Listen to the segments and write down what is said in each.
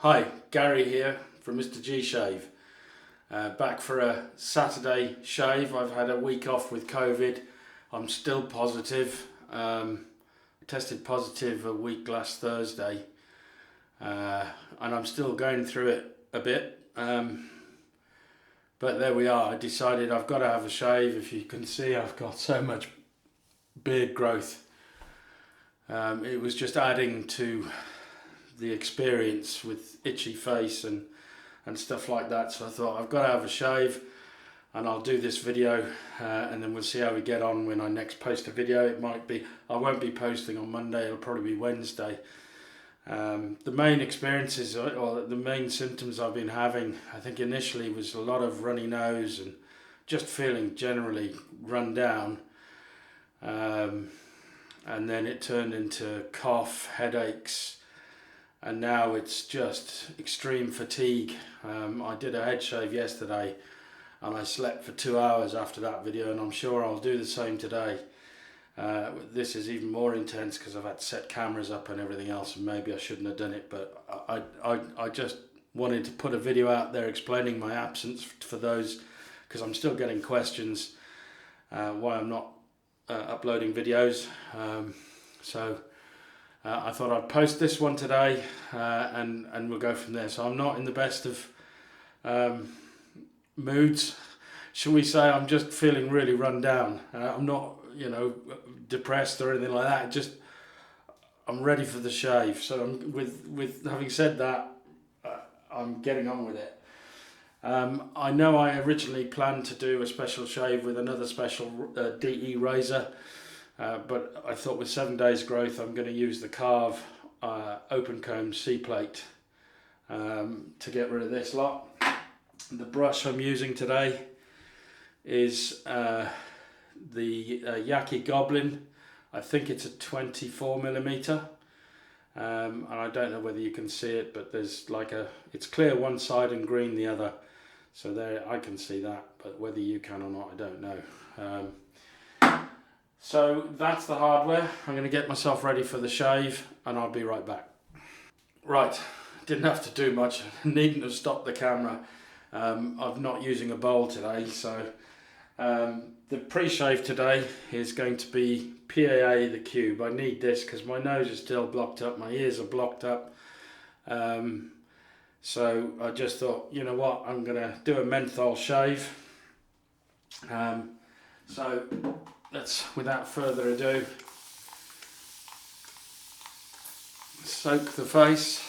Hi, Gary here from MrG Shave. Back for a Saturday shave. I've had a week off with COVID. I'm still positive. Tested positive a week last Thursday. And I'm still going through it a bit. But there we are. I decided I've got to have a shave. If you can see, I've got so much beard growth. It was just adding to the experience with itchy face and stuff like that, so I thought I've got to have a shave and I'll do this video and then we'll see how we get on when I next post a video. It might be, I won't be posting on Monday, it'll probably be Wednesday. The main experiences or the main symptoms I've been having, I think initially was a lot of runny nose and just feeling generally run down, and then it turned into cough, headaches, and now it's just extreme fatigue. I did a head shave yesterday and I slept for 2 hours after that video, and I'm sure I'll do the same today. This is even more intense because I've had to set cameras up and everything else, and maybe I shouldn't have done it, but I just wanted to put a video out there explaining my absence for those, because I'm still getting questions why I'm not uploading videos. I thought I'd post this one today and we'll go from there. So I'm not in the best of moods, shall we say. I'm just feeling really run down. I'm not, depressed or anything like that. Just I'm ready for the shave. So with having said that, I'm getting on with it. I know I originally planned to do a special shave with another special DE razor. But I thought with 7 days growth I'm going to use the Karve open comb C-plate to get rid of this lot. The brush I'm using today is the Yaqi Goblin. I think it's a 24mm, and I don't know whether you can see it, but there's it's clear one side and green the other, so there I can see that, but whether you can or not I don't know. So that's the hardware. I'm going to get myself ready for the shave and I'll be right back. Right, didn't have to do much. Needn't have stopped the camera. I'm not using a bowl today, so the pre-shave today is going to be PAA The Cube. I need this because my nose is still blocked up, my ears are blocked up. So I just thought, you know what, I'm going to do a menthol shave. So let's, without further ado, soak the face.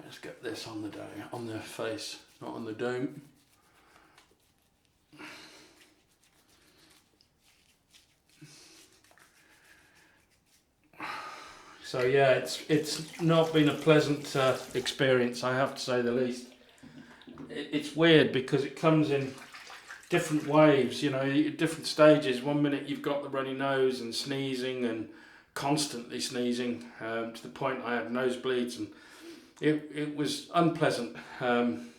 Let's get this on the face, not on the dome. So yeah, it's not been a pleasant experience, I have to say the least. It's weird because it comes in different waves, different stages. 1 minute you've got the runny nose and sneezing and constantly sneezing to the point I had nosebleeds, and it was unpleasant. And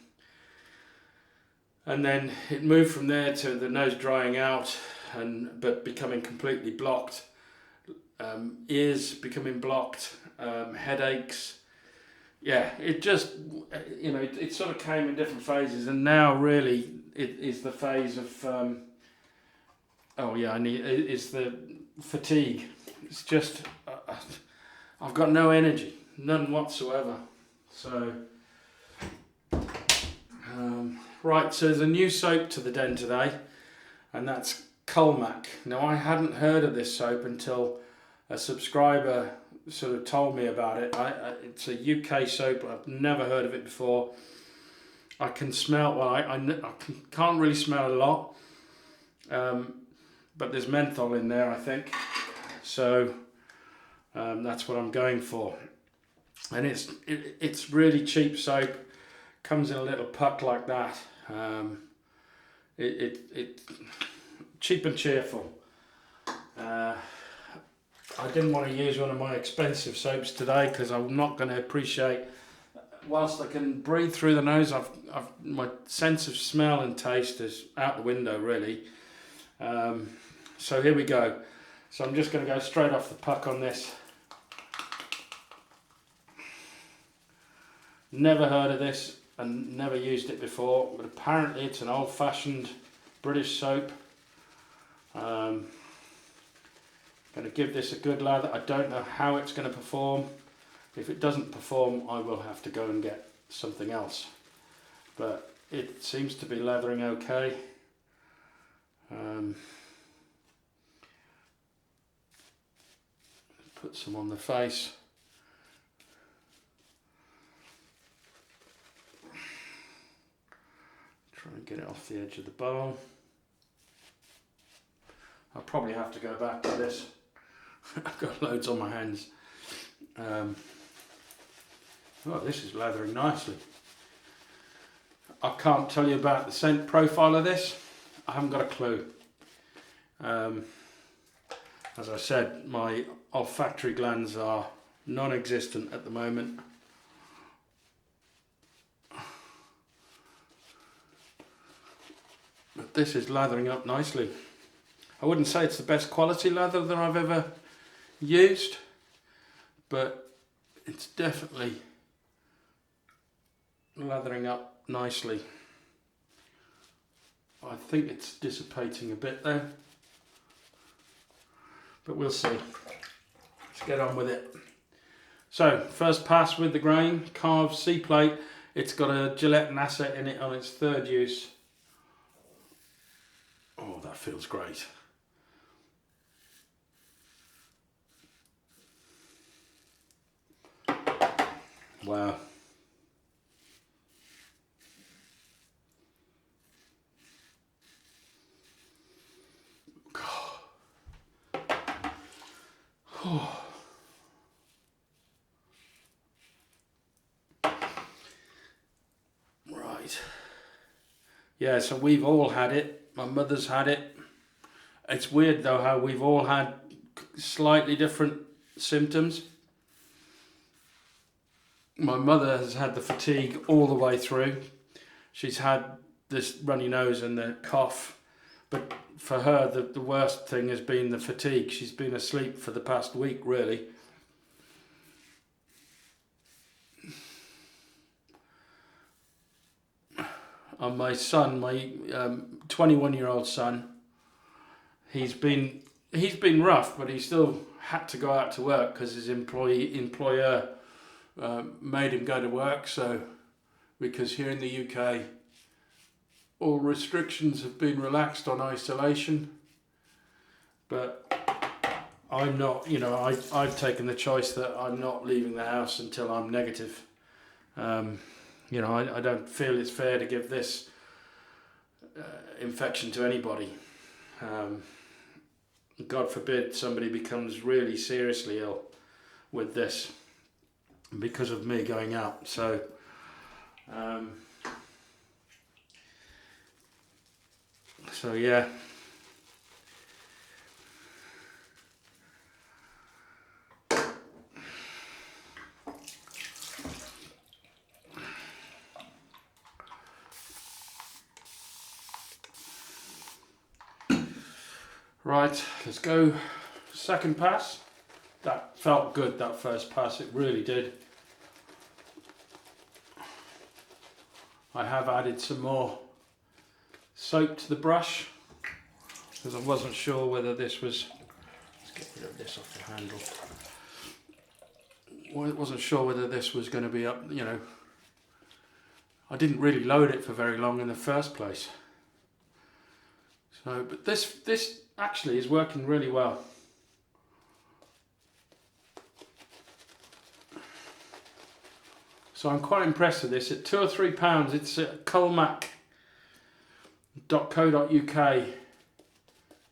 then it moved from there to the nose drying out but becoming completely blocked, ears becoming blocked, headaches. Yeah, it just, it sort of came in different phases, and now really it is the phase of, it's the fatigue. It's just, I've got no energy, none whatsoever. So, right, so there's a new soap to the den today, and that's Culmak. Now, I hadn't heard of this soap until a subscriber sort of told me about it. It's a UK soap. I've never heard of it before. I can smell, well, I can't really smell a lot, but there's menthol in there, I think. So that's what I'm going for. And it's really cheap soap. Comes in a little puck like that. It cheap and cheerful. I didn't want to use one of my expensive soaps today because I'm not going to appreciate, whilst I can breathe through the nose, my sense of smell and taste is out the window really. So here we go. So I'm just going to go straight off the puck on this. Never heard of this and never used it before, but apparently it's an old-fashioned British soap. Going to give this a good lather. I don't know how it's going to perform. If it doesn't perform, I will have to go and get something else. But it seems to be lathering okay. Put some on the face. Try and get it off the edge of the balm. I'll probably have to go back to this. I've got loads on my hands. Oh, this is lathering nicely. I can't tell you about the scent profile of this. I haven't got a clue. As I said, my olfactory glands are non-existent at the moment. But this is lathering up nicely. I wouldn't say it's the best quality lather that I've ever used, but it's definitely lathering up nicely. I think it's dissipating a bit though, but we'll see. Let's get on with it. So, first pass with the grain, Karve C plate. It's got a Gillette Nacet in it on its third use. Oh, that feels great. Wow. Oh. Right. Yeah, so we've all had it. My mother's had it. It's weird though how we've all had slightly different symptoms. My mother has had the fatigue all the way through. She's had this runny nose and the cough, but for her the worst thing has been the fatigue. She's been asleep for the past week really. And my son, my 21-year-old son, he's been rough, but he still had to go out to work because his employer made him go to work. So because here in the UK all restrictions have been relaxed on isolation, but I'm not, you know, I've taken the choice that I'm not leaving the house until I'm negative. You know, I don't feel it's fair to give this infection to anybody. God forbid somebody becomes really seriously ill with this because of me going out. So yeah. Right, let's go. Second pass. That felt good, that first pass, it really did. I have added some more soap to the brush because I wasn't sure whether this was, let's get rid of this off the handle. Well, I wasn't sure whether this was going to be up, you know. I didn't really load it for very long in the first place. So, but this actually is working really well. So I'm quite impressed with this. At £2 or £3, it's at Culmak.co.uk,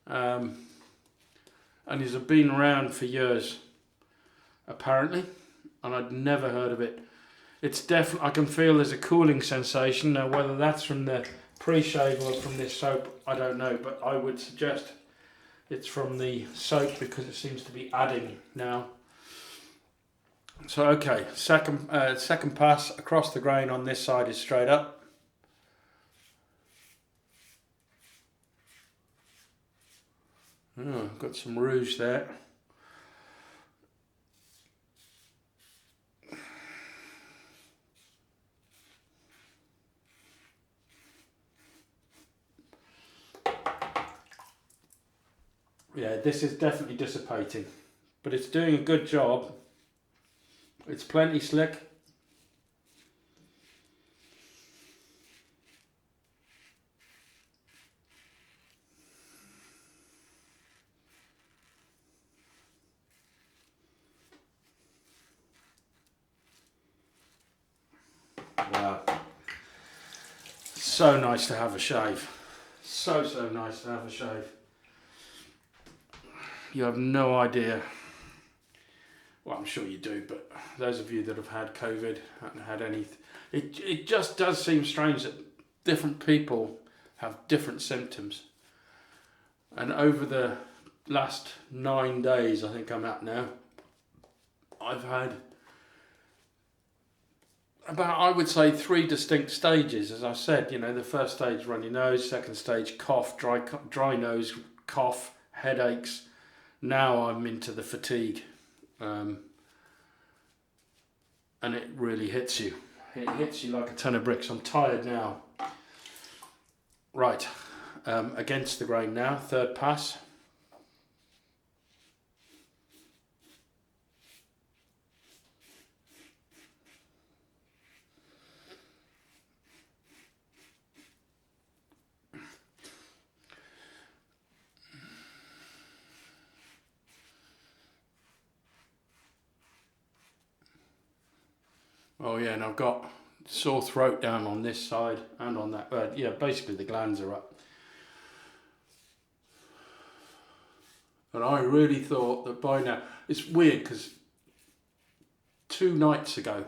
and it's been around for years, apparently, and I'd never heard of it. It's definitely, I can feel there's a cooling sensation. Now whether that's from the pre-shave or from this soap, I don't know, but I would suggest it's from the soap because it seems to be adding now. So okay, second pass across the grain on this side is straight up. Oh, got some rouge there. Yeah, this is definitely dissipating, but it's doing a good job. It's plenty slick. Wow. So nice to have a shave. So nice to have a shave. You have no idea. Well, I'm sure you do, but those of you that have had COVID, haven't had anything, it just does seem strange that different people have different symptoms. And over the last 9 days, I think I'm at now, I've had about, I would say, 3 distinct stages. As I said, you know, the first stage, runny nose; second stage, cough, dry nose, cough, headaches. Now I'm into the fatigue. And it really hits you. It hits you like a ton of bricks. I'm tired now. Right, against the grain now, third pass. Oh yeah, and I've got sore throat down on this side and on that. Yeah, basically the glands are up. And I really thought that by now, it's weird because 2 nights ago,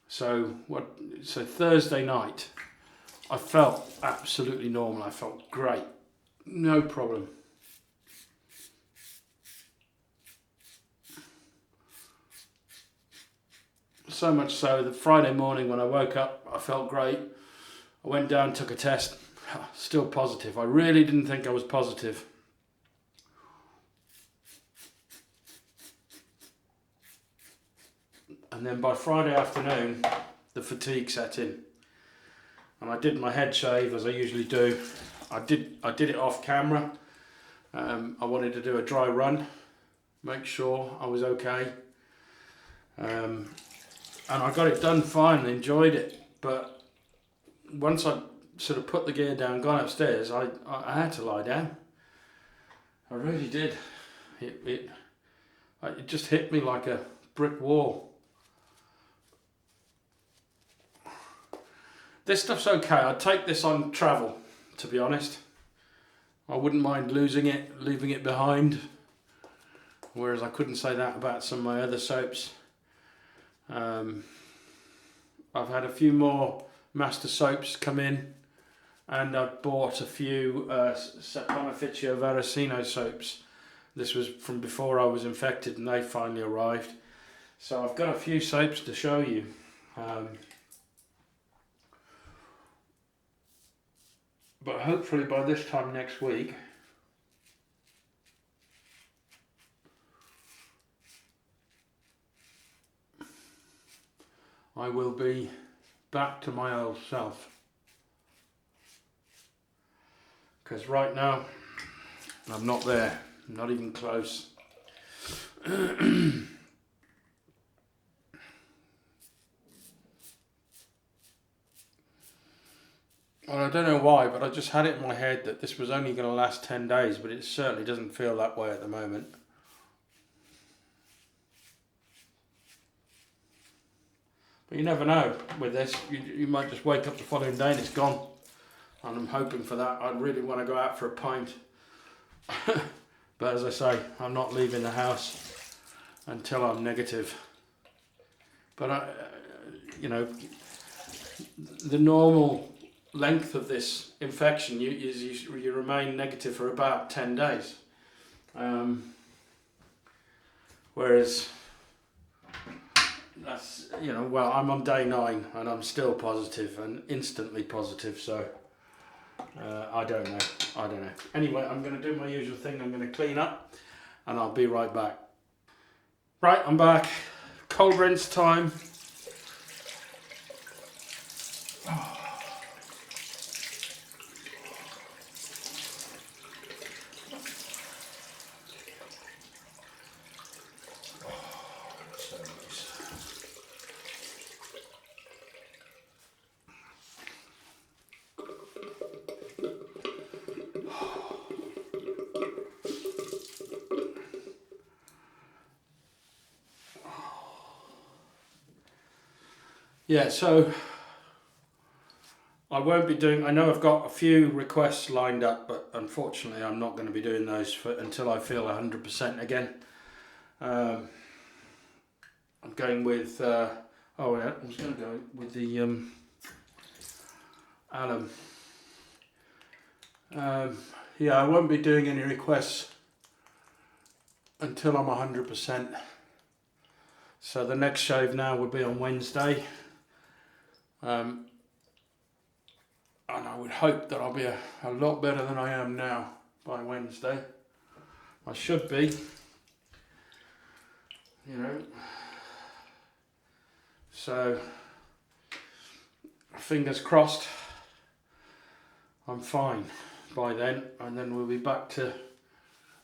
so Thursday night, I felt absolutely normal. I felt great, no problem. So much so that Friday morning when I woke up, I felt great. I went down, took a test, still positive. I really didn't think I was positive. And then by Friday afternoon, the fatigue set in. And I did my head shave as I usually do. I did it off camera. I wanted to do a dry run, make sure I was okay. And I got it done fine and enjoyed it. But once I sort of put the gear down, gone upstairs, I had to lie down. I really did. It just hit me like a brick wall. This stuff's okay. I'd take this on travel, to be honest. I wouldn't mind losing it, leaving it behind. Whereas I couldn't say that about some of my other soaps. I've had a few more master soaps come in, and I've bought a few Saponificio Varicino soaps. This was from before I was infected, and they finally arrived. So I've got a few soaps to show you. But hopefully by this time next week, I will be back to my old self. Because right now, I'm not there, not even close. And I don't know why, but I just had it in my head that this was only going to last 10 days, but it certainly doesn't feel that way at the moment. But you never know with this. You might just wake up the following day and it's gone. And I'm hoping for that. I really want to go out for a pint. But as I say, I'm not leaving the house until I'm negative. But you know, the normal length of this infection you remain negative for about 10 days. Whereas that's, you know, well, I'm on day 9 and I'm still positive and instantly positive, so I don't know. Anyway, I'm going to do my usual thing. I'm going to clean up and I'll be right back. Right, I'm back. Cold rinse time. Yeah, so I won't be doing, I know I've got a few requests lined up, but unfortunately I'm not going to be doing those until I feel 100% again. I'm going with, oh yeah, I was going to go with the alum. Yeah, I won't be doing any requests until I'm 100%. So the next shave now will be on Wednesday. And I would hope that I'll be a lot better than I am now by Wednesday. I should be, you know. So, fingers crossed, I'm fine by then. And then we'll be back to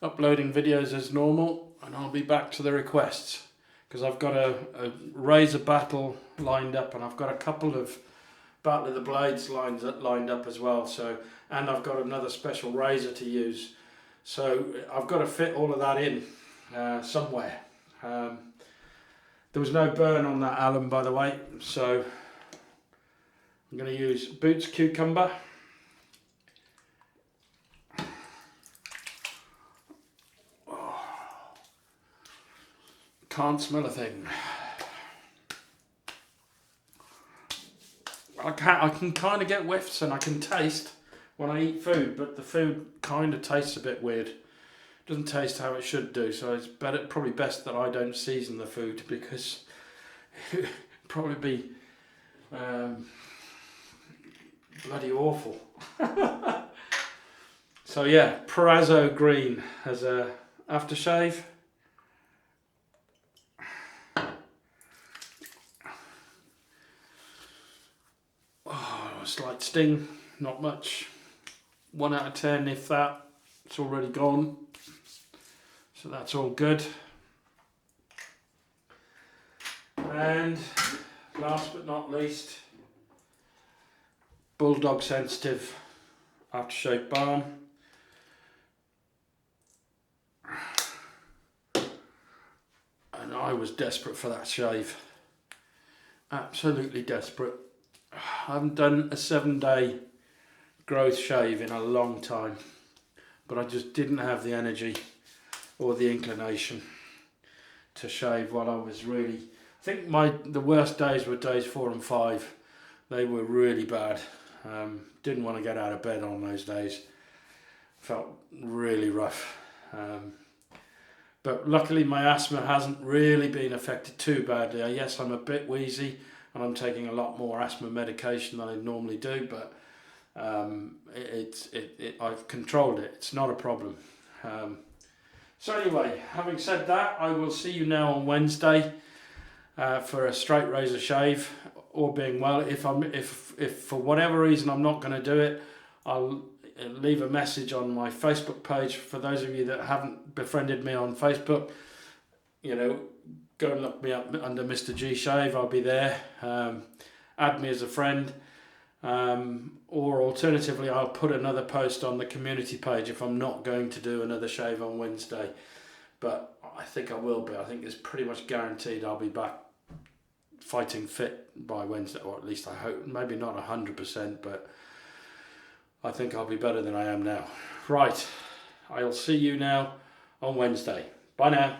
uploading videos as normal. And I'll be back to the requests. Because I've got a razor battle lined up, and I've got a couple of Battle of the Blades lined up as well. So, and I've got another special razor to use. So I've got to fit all of that in somewhere. There was no burn on that alum, by the way. So I'm going to use Boots Cucumber. Can't smell a thing. I can kind of get whiffs and I can taste when I eat food, but the food kind of tastes a bit weird. It doesn't taste how it should do, so it's probably best that I don't season the food, because it'd probably be bloody awful. So yeah, Proraso green as a aftershave. Slight sting, not much. 1 out of 10 if that. It's already gone, so that's all good. And last but not least, Bulldog Sensitive Aftershave Balm. And I was desperate for that shave, absolutely desperate. I haven't done a 7-day growth shave in a long time, but I just didn't have the energy or the inclination to shave while I was really, I think the worst days were days 4 and 5. They were really bad. Didn't want to get out of bed on those days. Felt really rough. But luckily my asthma hasn't really been affected too badly. Yes, I'm a bit wheezy, and I'm taking a lot more asthma medication than I normally do, but I've controlled it. It's not a problem. So anyway, having said that, I will see you now on Wednesday for a straight razor shave. All being well, if for whatever reason I'm not going to do it, I'll leave a message on my Facebook page. For those of you that haven't befriended me on Facebook, you know, go and look me up under MrG Shave. I'll be there. Add me as a friend, or alternatively I'll put another post on the community page if I'm not going to do another shave on Wednesday, but I think I will be. I think it's pretty much guaranteed I'll be back fighting fit by Wednesday, or at least I hope. Maybe not 100%, but I think I'll be better than I am now. Right, I'll see you now on Wednesday. Bye now.